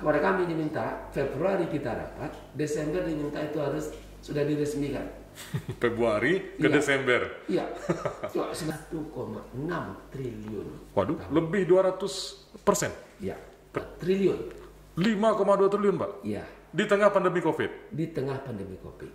kepada kami diminta Februari kita rapat, Desember diminta itu harus sudah diresmikan. Februari ke Iya. Desember. Iya, 1,6 triliun. Waduh, lebih 200%. Iya, triliun. 5,2 triliun, Pak. Iya, Di tengah pandemi COVID. di tengah pandemi Covid.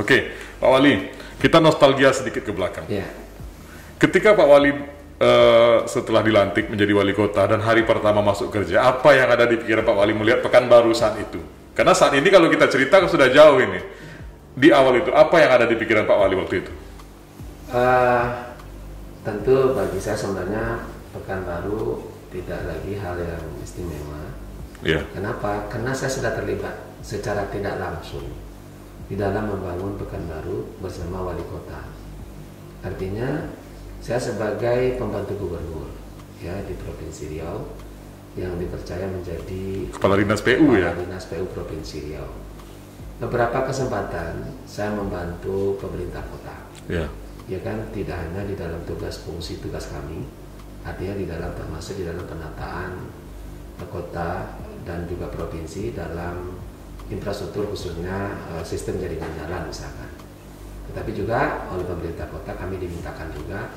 Oke, Pak Wali, kita nostalgia sedikit ke belakang. Iya. Ketika Pak Wali setelah dilantik menjadi wali kota dan hari pertama masuk kerja, apa yang ada di pikiran Pak Wali melihat Pekanbaru saat itu? Karena saat ini kalau kita cerita sudah jauh ini. Di awal itu, apa yang ada di pikiran Pak Wali waktu itu? Tentu bagi saya sebenarnya Pekanbaru tidak lagi hal yang istimewa. Iya. Kenapa? Karena saya sudah terlibat secara tidak langsung di dalam membangun Pekanbaru bersama wali kota. Artinya saya sebagai pembantu gubernur ya di Provinsi Riau yang dipercaya menjadi Kepala Dinas PU ya? Kepala Dinas PU Provinsi Riau. Beberapa kesempatan saya membantu pemerintah kota. Iya. Ya kan, tidak hanya di dalam tugas fungsi tugas kami, artinya di dalam termasuk di dalam penataan kota dan juga provinsi dalam infrastruktur khususnya sistem jaringan jalan misalkan. Tetapi juga oleh pemerintah kota kami dimintakan juga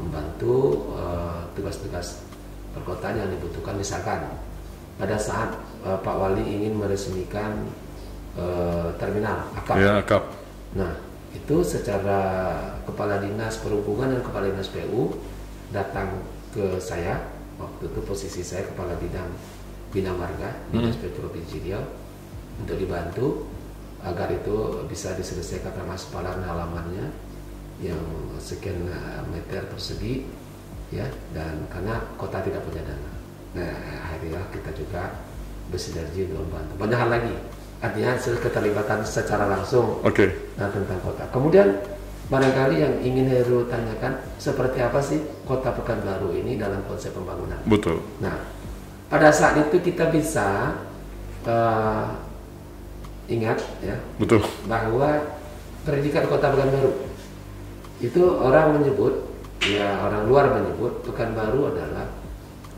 membantu tugas-tugas perkotaan yang dibutuhkan, misalkan pada saat Pak Wali ingin meresmikan terminal akap. Ya, Kap. Nah, itu secara Kepala Dinas Perhubungan dan Kepala Dinas PU datang ke saya, waktu itu posisi saya Kepala Bidang Bina Marga Dinas PU Provinsi Riau, untuk dibantu agar itu bisa diselesaikan pengaspalan halamannya yang sekian meter persegi ya, dan karena kota tidak punya dana. Nah, akhirnya kita juga bersinergi untuk membantu banyak hal lagi, artinya keterlibatan secara langsung tentang kota. Kemudian barangkali yang ingin Heru tanyakan, seperti apa sih kota Pekanbaru ini dalam konsep pembangunan? Betul. Nah, pada saat itu kita bisa ingat ya, Betul. bahwa predikat kota Pekanbaru itu orang menyebut, ya orang luar menyebut Pekanbaru adalah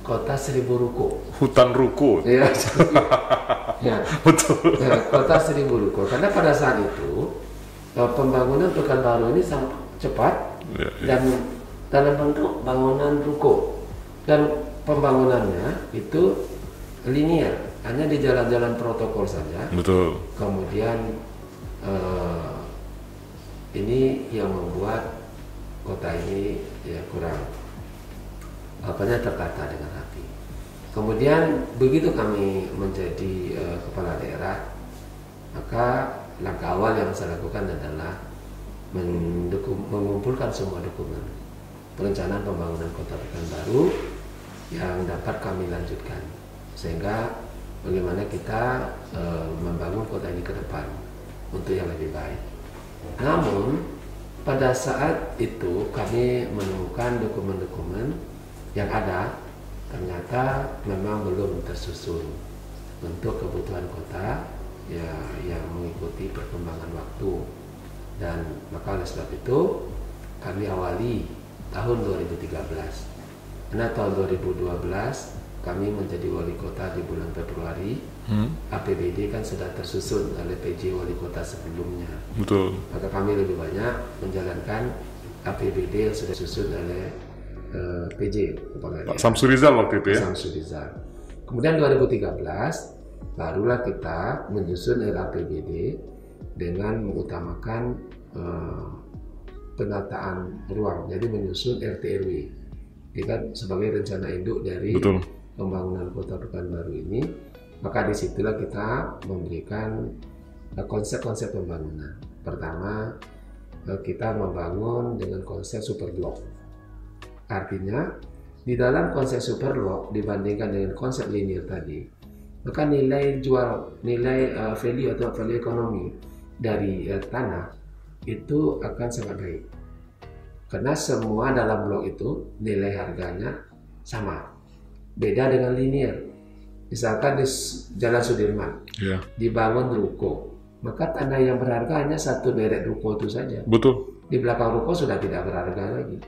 kota 1000 ruko. Hutan ruko. Ya, ya. Betul. Ya, kota 1000 ruko. Karena pada saat itu pembangunan Pekanbaru ini sangat cepat dan dalam bentuk bangunan ruko, dan pembangunannya itu linear, hanya di jalan-jalan protokol saja. Betul. Kemudian ini yang membuat kota ini ya kurang tertata dengan rapi. Kemudian begitu kami menjadi kepala daerah, maka langkah awal yang saya lakukan adalah mengumpulkan semua dokumen perencanaan pembangunan kota Pekanbaru yang dapat kami lanjutkan, sehingga bagaimana kita membangun kota ini ke depan untuk yang lebih baik. Namun pada saat itu kami menemukan dokumen-dokumen yang ada ternyata memang belum tersusun untuk kebutuhan kota ya, yang mengikuti perkembangan waktu, dan maka oleh sebab itu kami awali tahun 2013. Karena tahun 2012 kami menjadi wali kota di bulan Februari, APBD kan sudah tersusun oleh PJ wali kota sebelumnya. Betul. Maka kami lebih banyak menjalankan APBD yang sudah disusun oleh PJ Pak Samsuri Rizal waktu itu ya? Samsuri Rizal. Kemudian 2013 barulah kita menyusun RAPBD dengan mengutamakan penataan ruang, jadi menyusun RT/RW. Ini kan sebagai rencana induk dari pembangunan kota Pekanbaru ini. Maka disitulah kita memberikan konsep-konsep pembangunan. Pertama, kita membangun dengan konsep super blok. Artinya di dalam konsep super blok dibandingkan dengan konsep linear tadi, maka nilai jual, value atau value ekonomi dari tanah itu akan sangat baik. Karena semua dalam blok itu nilai harganya sama. Beda dengan linear. Misalkan di Jalan Sudirman dibangun ruko, maka tanah yang berharga hanya satu deret ruko itu saja. Betul. Di belakang ruko sudah tidak berharga lagi.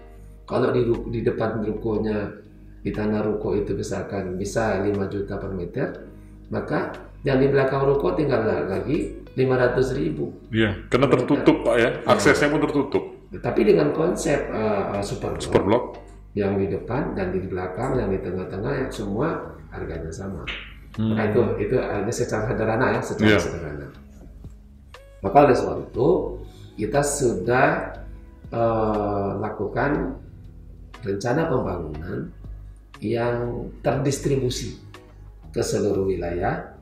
Kalau di depan rukonya, di tanah ruko itu misalkan bisa 5 juta per meter, maka yang di belakang ruko tinggal lagi 500.000. Iya, karena tertutup Pak ya, aksesnya pun tertutup. Tapi dengan konsep super blok, yang di depan dan di belakang, yang di tengah-tengah, yang semua harganya sama. Maka itu ada secara sederhana ya, secara sederhana. Maka oleh sebab itu kita sudah lakukan rencana pembangunan yang terdistribusi ke seluruh wilayah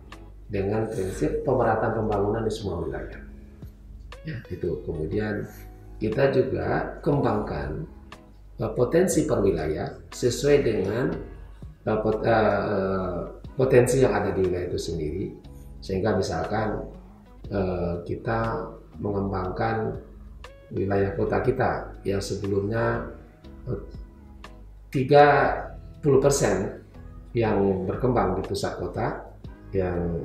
dengan prinsip pemerataan pembangunan di semua wilayah. Ya, itu. Kemudian kita juga kembangkan potensi per wilayah sesuai dengan potensi yang ada di wilayah itu sendiri, sehingga misalkan kita mengembangkan wilayah kota kita yang sebelumnya 30% yang berkembang di pusat kota, yang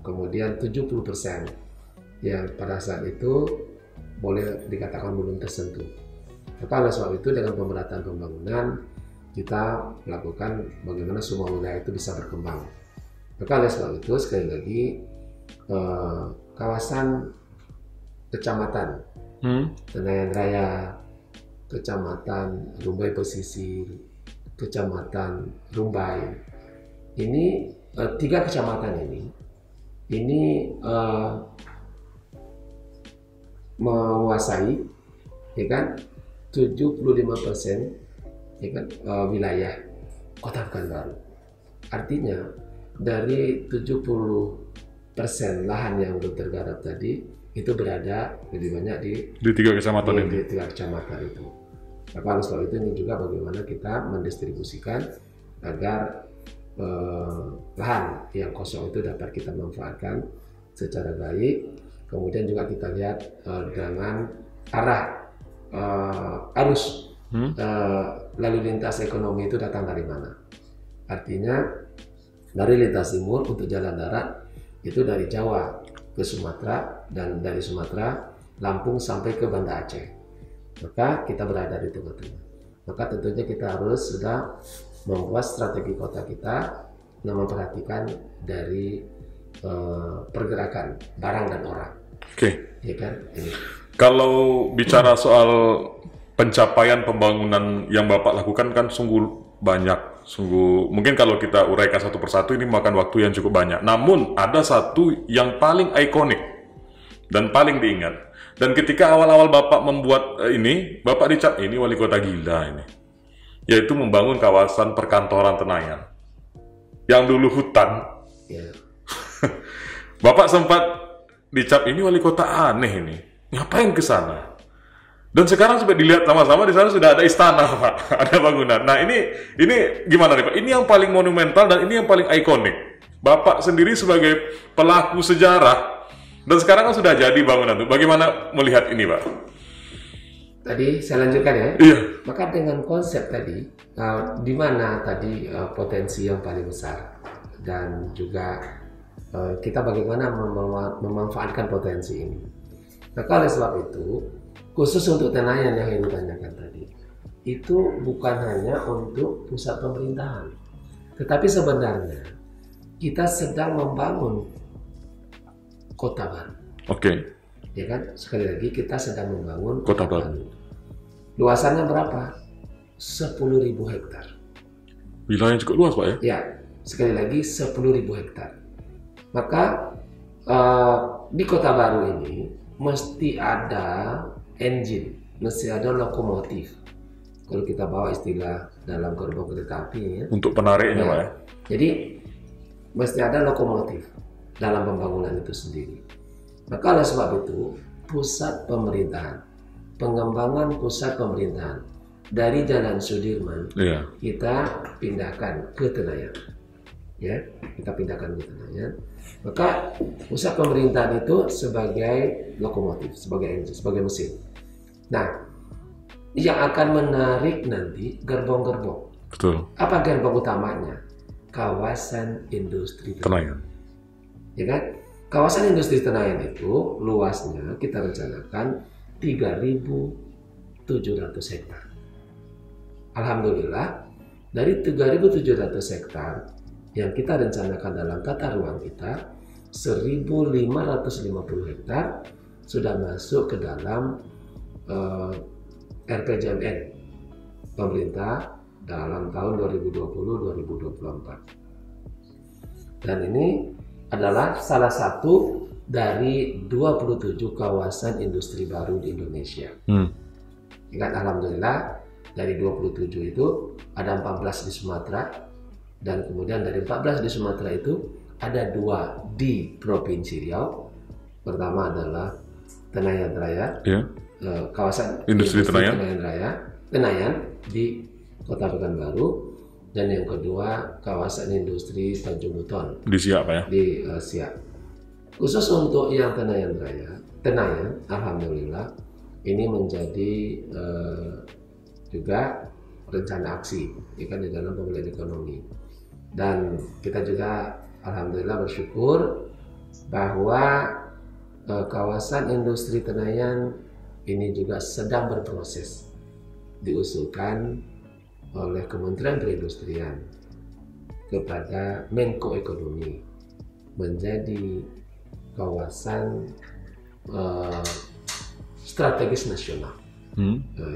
kemudian 70% yang pada saat itu boleh dikatakan belum tersentuh. Maka oleh sebab itu dengan pemerataan pembangunan kita melakukan bagaimana semua wilayah itu bisa berkembang. Maka oleh sebab itu sekali lagi kawasan kecamatan Tenayan Raya, kecamatan Rumbai Pesisir, kecamatan Rumbai, ini 3 kecamatan ini menguasai, ya kan, 75% ya kan, wilayah Kota Pekanbaru. Artinya dari 70% lahan yang belum tergarap tadi itu berada lebih banyak di 3 kecamatan ini. Di 3 kecamatan itu. Maka oleh sebab itu ini juga bagaimana kita mendistribusikan agar lahan yang kosong itu dapat kita manfaatkan secara baik. Kemudian juga kita lihat dengan arah arus lalu lintas ekonomi itu datang dari mana. Artinya dari lintas timur untuk jalan darat itu dari Jawa ke Sumatera, dan dari Sumatera Lampung sampai ke Banda Aceh. Maka kita berada di tengah-tengah. Maka tentunya kita harus sudah membuat strategi kota kita dan memperhatikan dari pergerakan barang dan orang. Oke. Ya kan? Ini. Kalau bicara soal pencapaian pembangunan yang Bapak lakukan kan sungguh banyak, mungkin kalau kita uraikan satu persatu ini makan waktu yang cukup banyak. Namun ada satu yang paling ikonik dan paling diingat. Dan ketika awal-awal Bapak membuat ini, Bapak dicap ini wali kota gila ini, yaitu membangun kawasan perkantoran Tenayan yang dulu hutan. Yeah. Bapak sempat dicap ini wali kota aneh ini, ngapain ke sana? Dan sekarang sudah dilihat sama-sama di sana sudah ada istana, Pak, ada bangunan. Nah ini gimana nih Pak? Ini yang paling monumental dan ini yang paling ikonik. Bapak sendiri sebagai pelaku sejarah dan sekarang kan sudah jadi bangunan itu. Bagaimana melihat ini, Pak? Tadi saya lanjutkan ya. Iya. Maka dengan konsep tadi, di mana tadi potensi yang paling besar dan juga kita bagaimana memanfaatkan potensi ini. Maka oleh sebab itu, khusus untuk Tenayan yang Ibu tanyakan tadi, itu bukan hanya untuk pusat pemerintahan, tetapi sebenarnya kita sedang membangun kota baru. Oke. Ya kan? Sekali lagi kita sedang membangun kota baru. Luasannya berapa? 10.000 hektar. Wilayahnya cukup luas, Pak ya? Ya, sekali lagi 10.000 hektar. Maka di kota baru ini mesti ada engine, mesti ada lokomotif. Kalau kita bawa istilah dalam gerbong kereta api ya. Untuk penariknya, Pak ya. Jadi mesti ada lokomotif dalam pembangunan itu sendiri. Maka oleh sebab itu pusat pemerintahan, pengembangan pusat pemerintahan dari Jalan Sudirman kita pindahkan ke Tenayan. Ya, kita pindahkan ke Tenayan. Maka pusat pemerintahan itu sebagai lokomotif, sebagai engine, sebagai mesin. Nah, yang akan menarik nanti gerbong-gerbong. Betul. Apa gerbong utamanya? Kawasan industri Tenayan. Ya kan? kawasan industri Tenayan itu luasnya kita rencanakan 3.700 hektar. Alhamdulillah, dari 3.700 hektar yang kita rencanakan dalam tata ruang kita, 1.550 hektar sudah masuk ke dalam RPJMN pemerintah dalam tahun 2020-2024. Dan ini adalah salah satu dari 27 kawasan industri baru di Indonesia. Ingat, alhamdulillah dari 27 itu ada 14 di Sumatera, dan kemudian dari 14 di Sumatera itu ada 2 di Provinsi Riau. Pertama adalah Tenayan Raya, kawasan industri Tenayan di Kota Pekanbaru, dan yang kedua kawasan industri Tanjung Buton di Siak, Pak ya? Di Siak. Khusus untuk yang Tenayan Raya, alhamdulillah ini menjadi juga rencana aksi kan di dalam pemulihan ekonomi. Dan kita juga alhamdulillah bersyukur bahwa kawasan industri Tenayan ini juga sedang berproses, diusulkan oleh Kementerian Perindustrian kepada Menko Ekonomi menjadi kawasan strategis nasional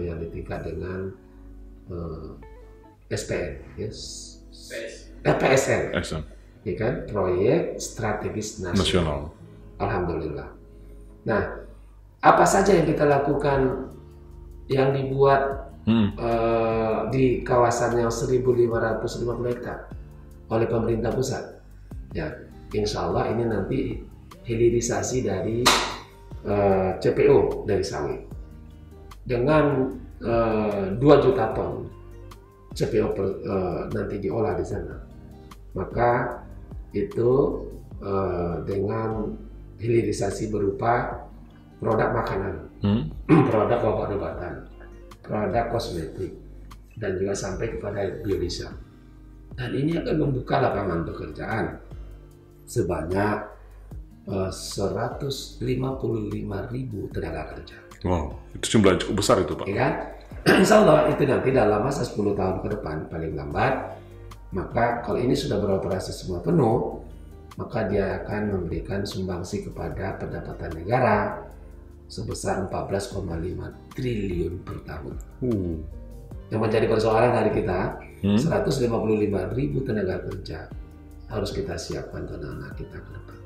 yang ditingkat dengan SPN, PSN, ya kan, proyek strategis nasional. Alhamdulillah. Nah, apa saja yang kita lakukan yang dibuat di kawasan yang 1.550 hektar oleh pemerintah pusat? Ya, insya Allah ini nanti hilirisasi dari CPO dari sawit dengan 2 juta ton CPO nanti diolah di sana. Maka itu dengan hilirisasi berupa produk makanan, produk obat-obatan, produk kosmetik, dan juga sampai kepada biodiesel. Dan ini akan membuka lapangan pekerjaan sebanyak 155.000 tenaga kerja. Wow, itu jumlah cukup besar itu, Pak. Ya kan? Insya Allah itu nanti dalam masa 10 tahun ke depan paling lambat, maka kalau ini sudah beroperasi semua penuh, maka dia akan memberikan sumbangsi kepada pendapatan negara sebesar 14,5 triliun per tahun. Yang menjadi persoalan hari kita, 155.000 tenaga kerja harus kita siapkan untuk anak kita ke depan.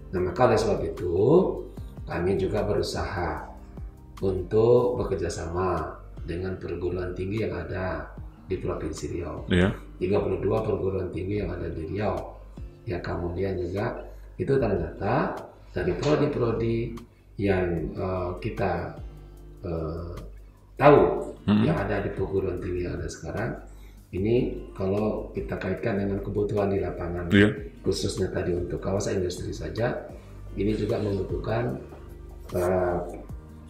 Nah, maka oleh sebab itu kami juga berusaha untuk bekerja sama dengan perguruan tinggi yang ada di Provinsi Riau. 32 perguruan tinggi yang ada di Riau. Ya, kemudian juga itu ternyata dari prodi-prodi yang kita tahu yang ada di perguruan tinggi yang ada sekarang ini, kalau kita kaitkan dengan kebutuhan di lapangan, khususnya tadi untuk kawasan industri saja, ini juga membutuhkan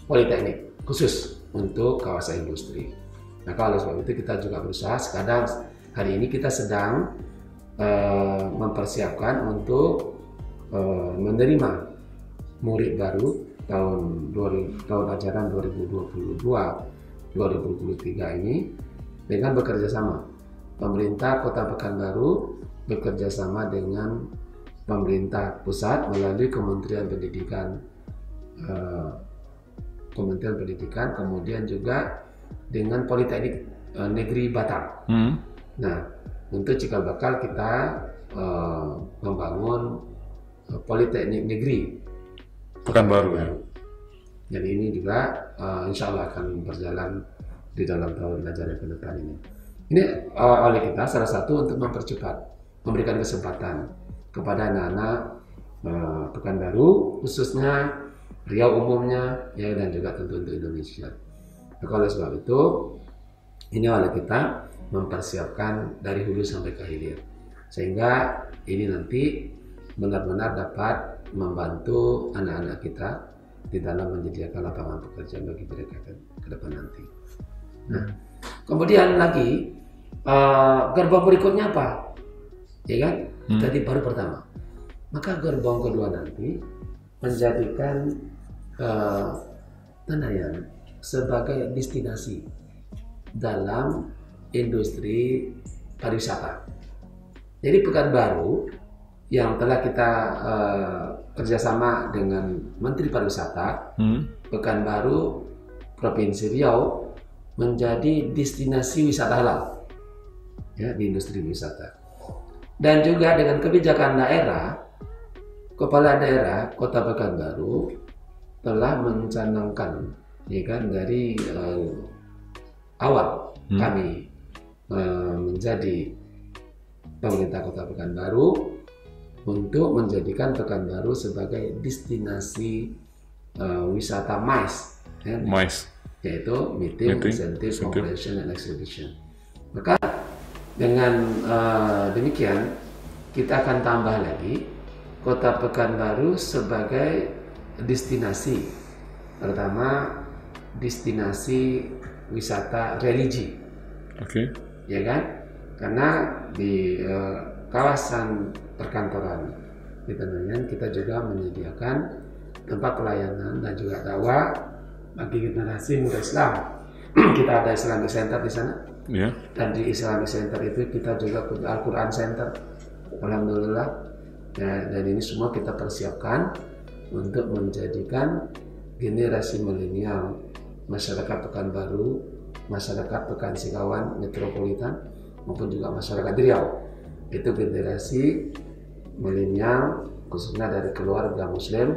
politeknik khusus untuk kawasan industri. Nah, oleh sebab itu kita juga berusaha. Sekarang hari ini kita sedang mempersiapkan untuk menerima murid baru tahun ajaran 2022-2023 ini dengan bekerja sama. Pemerintah Kota Pekanbaru bekerja sama dengan pemerintah pusat melalui Kementerian Pendidikan, kemudian juga dengan Politeknik Negeri Batam. Nah, untuk cikal bakal kita membangun Politeknik Negeri Pekanbaru. Jadi ini juga insya Allah akan berjalan di dalam tahun ajaran ke depan ini. Ini oleh kita salah satu untuk mempercepat, memberikan kesempatan kepada anak-anak Pekanbaru, khususnya Riau umumnya, ya, dan juga tentu untuk Indonesia. Nah, oleh sebab itu, ini oleh kita mempersiapkan dari hulu sampai ke hilir, sehingga ini nanti benar-benar dapat membantu anak-anak kita di dalam menyediakan lapangan pekerjaan bagi mereka ke depan nanti. Nah, kemudian lagi gerbang berikutnya apa? Ya kan? Tadi baru pertama. Maka gerbong kedua nanti menjadikan Tenayan sebagai destinasi dalam industri pariwisata. Jadi Pekanbaru yang telah kita kerjasama dengan Menteri Pariwisata, Pekanbaru Provinsi Riau menjadi destinasi wisata halal ya, di industri wisata. Dan juga dengan kebijakan daerah, Kepala Daerah Kota Pekanbaru telah mencanangkan, ya kan, dari awal kami menjadi pemerintah Kota Pekanbaru untuk menjadikan Pekanbaru sebagai destinasi wisata MICE, ya, yaitu Meeting, Incentive, Convention, and Exhibition. Maka dengan demikian kita akan tambah lagi Kota Pekanbaru sebagai destinasi, pertama destinasi wisata religi, ya kan? Karena di kawasan perkantoran di Tenayan kita juga menyediakan tempat pelayanan dan juga dakwah bagi generasi muda Islam. Kita ada Islamic Center di sana, dan di Islamic Center itu kita juga punya Al-Quran Center, alhamdulillah. Dan ini semua kita persiapkan untuk menjadikan generasi milenial masyarakat Pekanbaru, masyarakat Pekansikawan metropolitan maupun juga masyarakat Riau itu generasi milenial khususnya dari keluarga Muslim,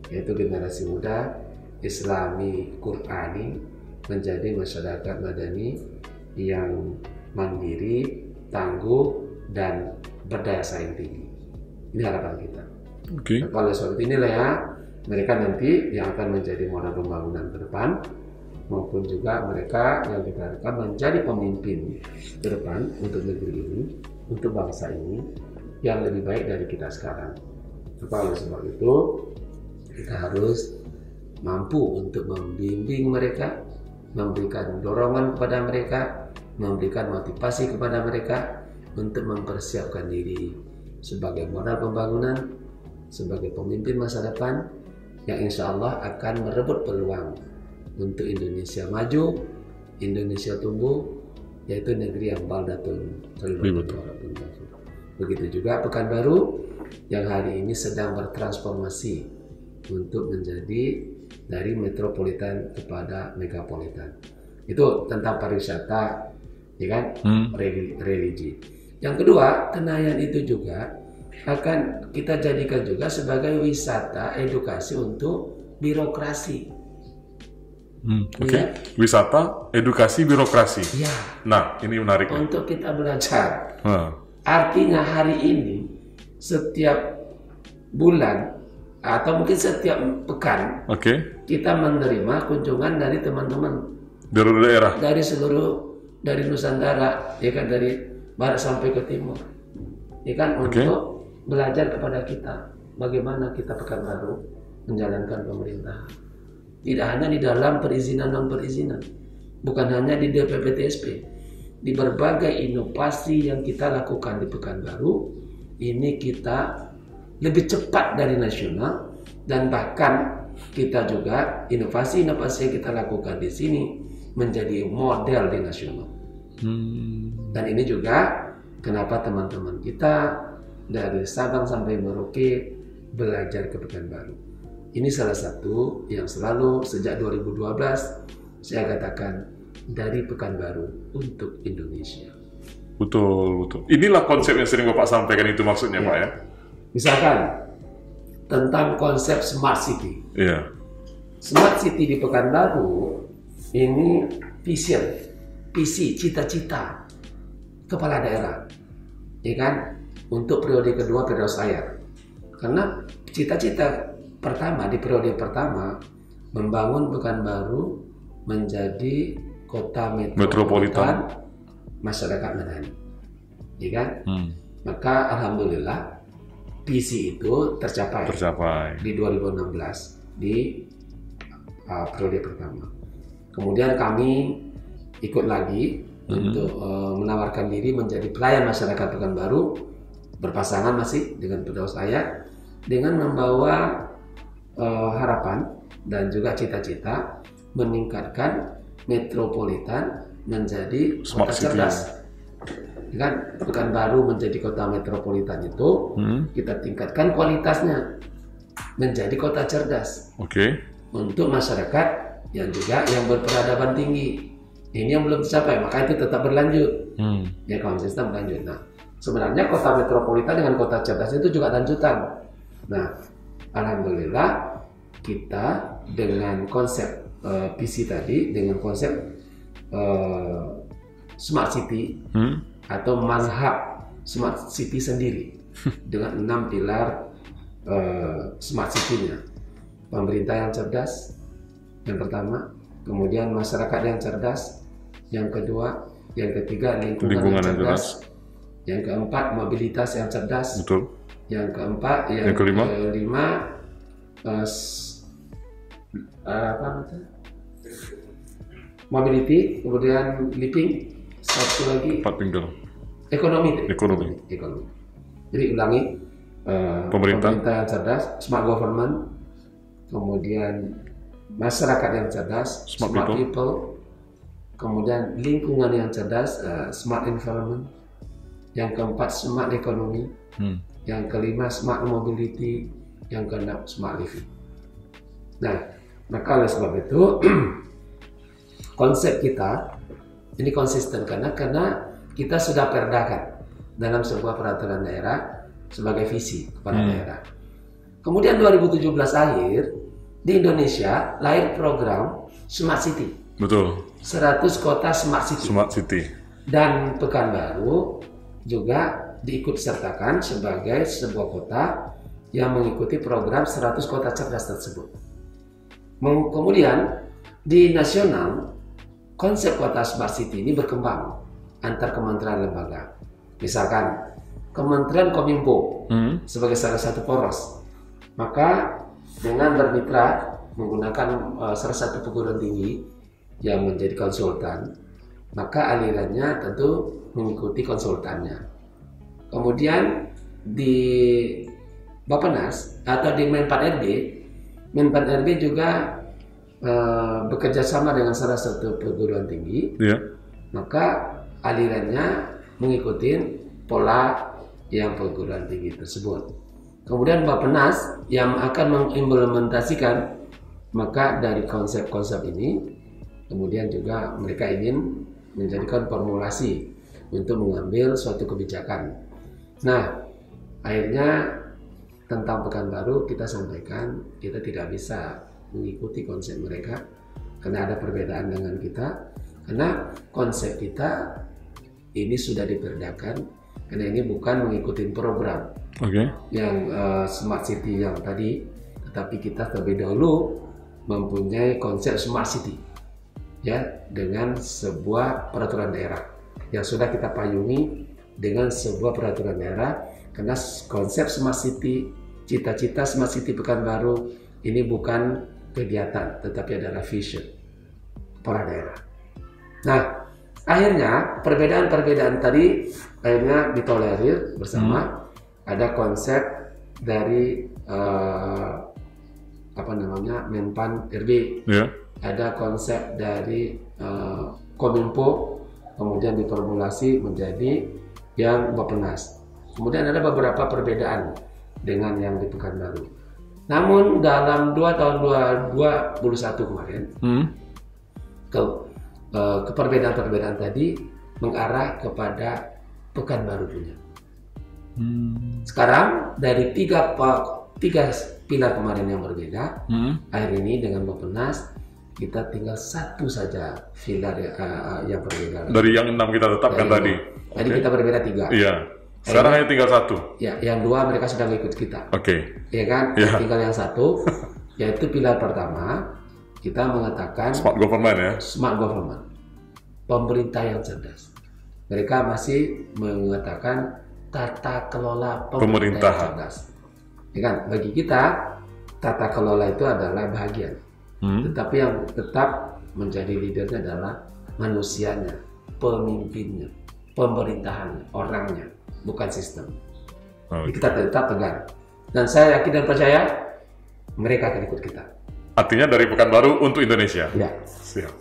yaitu generasi muda Islami Qurani, menjadi masyarakat madani yang mandiri, tangguh, dan berdaya saing tinggi. Ini harapan kita. Oleh sebab inilah ya, mereka nanti yang akan menjadi modal pembangunan ke depan, maupun juga mereka yang kita harapkan menjadi pemimpin ke depan untuk negeri ini, untuk bangsa ini yang lebih baik dari kita sekarang. Oleh sebab itu kita harus mampu untuk membimbing mereka, memberikan dorongan kepada mereka, memberikan motivasi kepada mereka untuk mempersiapkan diri sebagai modal pembangunan, sebagai pemimpin masa depan yang insya Allah akan merebut peluang untuk Indonesia maju, Indonesia tumbuh, yaitu negeri yang baldatun. Begitu juga Pekanbaru yang hari ini sedang bertransformasi untuk menjadi dari metropolitan kepada megapolitan. Itu tentang pariwisata, ya kan, religi. Yang kedua, Tenayan itu juga akan kita jadikan juga sebagai wisata edukasi untuk birokrasi. Ya. Wisata edukasi birokrasi. Ya. Nah, ini menarik. Untuk kita belajar. Artinya hari ini setiap bulan atau mungkin setiap pekan kita menerima kunjungan dari teman-teman dari daerah, dari Nusantara, ya kan, dari barat sampai ke timur, ya kan, untuk belajar kepada kita bagaimana kita Pekanbaru menjalankan pemerintahan. Tidak hanya di dalam perizinan non perizinan, bukan hanya di DPPTSP, di berbagai inovasi yang kita lakukan di Pekanbaru ini kita lebih cepat dari nasional, dan bahkan kita juga inovasi-inovasi yang kita lakukan di sini menjadi model di nasional. Dan ini juga kenapa teman-teman kita dari Sabang sampai Merauke belajar ke Pekanbaru. Ini salah satu yang selalu sejak 2012 saya katakan, dari Pekanbaru untuk Indonesia. Betul. Inilah konsep yang sering Bapak sampaikan itu maksudnya, Pak ya. Misalkan tentang konsep Smart City. Smart City di Pekanbaru ini visi, cita-cita kepala daerah, ya kan, untuk periode kedua periode saya. Karena cita-cita pertama di periode pertama membangun Pekanbaru menjadi kota metropolitan masyarakat madani, ya kan? Maka alhamdulillah visi itu tercapai di 2016 di periode pertama. Kemudian kami ikut lagi untuk menawarkan diri menjadi pelayan masyarakat Pekanbaru, berpasangan masih dengan pendahulu saya, dengan membawa harapan dan juga cita-cita meningkatkan metropolitan menjadi Smart kota city. cerdas. Ya kan, Pekanbaru menjadi kota metropolitan itu kita tingkatkan kualitasnya menjadi kota cerdas Oke. untuk masyarakat yang berperadaban tinggi. Ini yang belum tercapai, maka itu tetap berlanjut. Ya, konsisten berlanjut. Nah, sebenarnya kota metropolitan dengan kota cerdas itu juga lanjutan. Nah, alhamdulillah kita dengan konsep visi tadi, dengan konsep smart city atau mazhab smart city sendiri dengan 6 pilar smart city-nya. Pemerintah yang cerdas yang pertama, kemudian masyarakat yang cerdas yang kedua, yang ketiga lingkungan yang cerdas, yang keempat mobilitas yang cerdas, Betul. yang keempat, yang kelima, mobility, kemudian living, satu lagi 4 tinggal. ekonomi. Jadi ulangi, pemerintah yang cerdas, smart government, kemudian masyarakat yang cerdas, smart people, kemudian lingkungan yang cerdas, smart environment, yang keempat smart economy, yang kelima smart mobility, yang keenam smart living. Nah, maka oleh sebab itu konsep kita ini konsisten karena kita sudah perdakan dalam sebuah peraturan daerah sebagai visi kepala daerah. Kemudian 2017 akhir di Indonesia lahir program Smart City. Betul. 100 kota Smart City. Smart City. Dan Pekanbaru juga diikut sertakan sebagai sebuah kota yang mengikuti program 100 kota cerdas tersebut. Kemudian di nasional konsep kota Smart City ini berkembang antar kementerian lembaga. Misalkan Kementerian Kominfo sebagai salah satu poros, maka dengan bermitra menggunakan salah satu perguruan tinggi yang menjadi konsultan, maka alirannya tentu mengikuti konsultannya. Kemudian di Bappenas atau di Men4RB juga bekerja sama dengan salah satu perguruan tinggi, maka alirannya mengikuti pola yang perguruan tinggi tersebut. Kemudian Bappenas yang akan mengimplementasikan, maka dari konsep-konsep ini kemudian juga mereka ingin menjadikan formulasi untuk mengambil suatu kebijakan. Nah, akhirnya tentang Pekanbaru kita sampaikan kita tidak bisa mengikuti konsep mereka karena ada perbedaan dengan kita, karena konsep kita ini sudah diperdakan, karena ini bukan mengikuti program yang Smart City yang tadi, tetapi kita terlebih dahulu mempunyai konsep Smart City ya, dengan sebuah peraturan daerah yang sudah kita payungi dengan sebuah peraturan daerah, karena konsep Smart City, cita-cita Smart City Pekanbaru ini bukan kegiatan tetapi adalah vision kepala daerah. Nah, akhirnya perbedaan-perbedaan tadi akhirnya ditolerir bersama. Ada konsep dari Menpan RB, ada konsep dari Kominfo, kemudian diformulasi menjadi yang Bappenas. Kemudian ada beberapa perbedaan dengan yang di Pekanbaru. Namun dalam 2 tahun 2021 kemarin, perbedaan-perbedaan tadi mengarah kepada Pekanbaru punya. Sekarang dari tiga pilar kemarin yang berbeda, akhir ini dengan Bappenas kita tinggal satu saja pilar yang berbeda. Dari yang 6 kita tetapkan tadi. Tadi kita berbeda 3. Iya. Sekarang hanya tinggal 1. Ya, yang 2 mereka sudah mengikut kita. Ya kan? Tinggal yang 1, yaitu pilar pertama kita mengatakan smart government ya. Smart government. Pemerintah yang cerdas. Mereka masih mengatakan tata kelola pemerintah yang cerdas. Ya kan? Bagi kita tata kelola itu adalah bagian. Tetapi yang tetap menjadi leadernya adalah manusianya, pemimpinnya, pemerintahannya, orangnya, bukan sistem. Kita tetap tegar. Dan saya yakin dan percaya mereka akan ikut kita. Artinya dari Pekanbaru untuk Indonesia. Ya. Siap.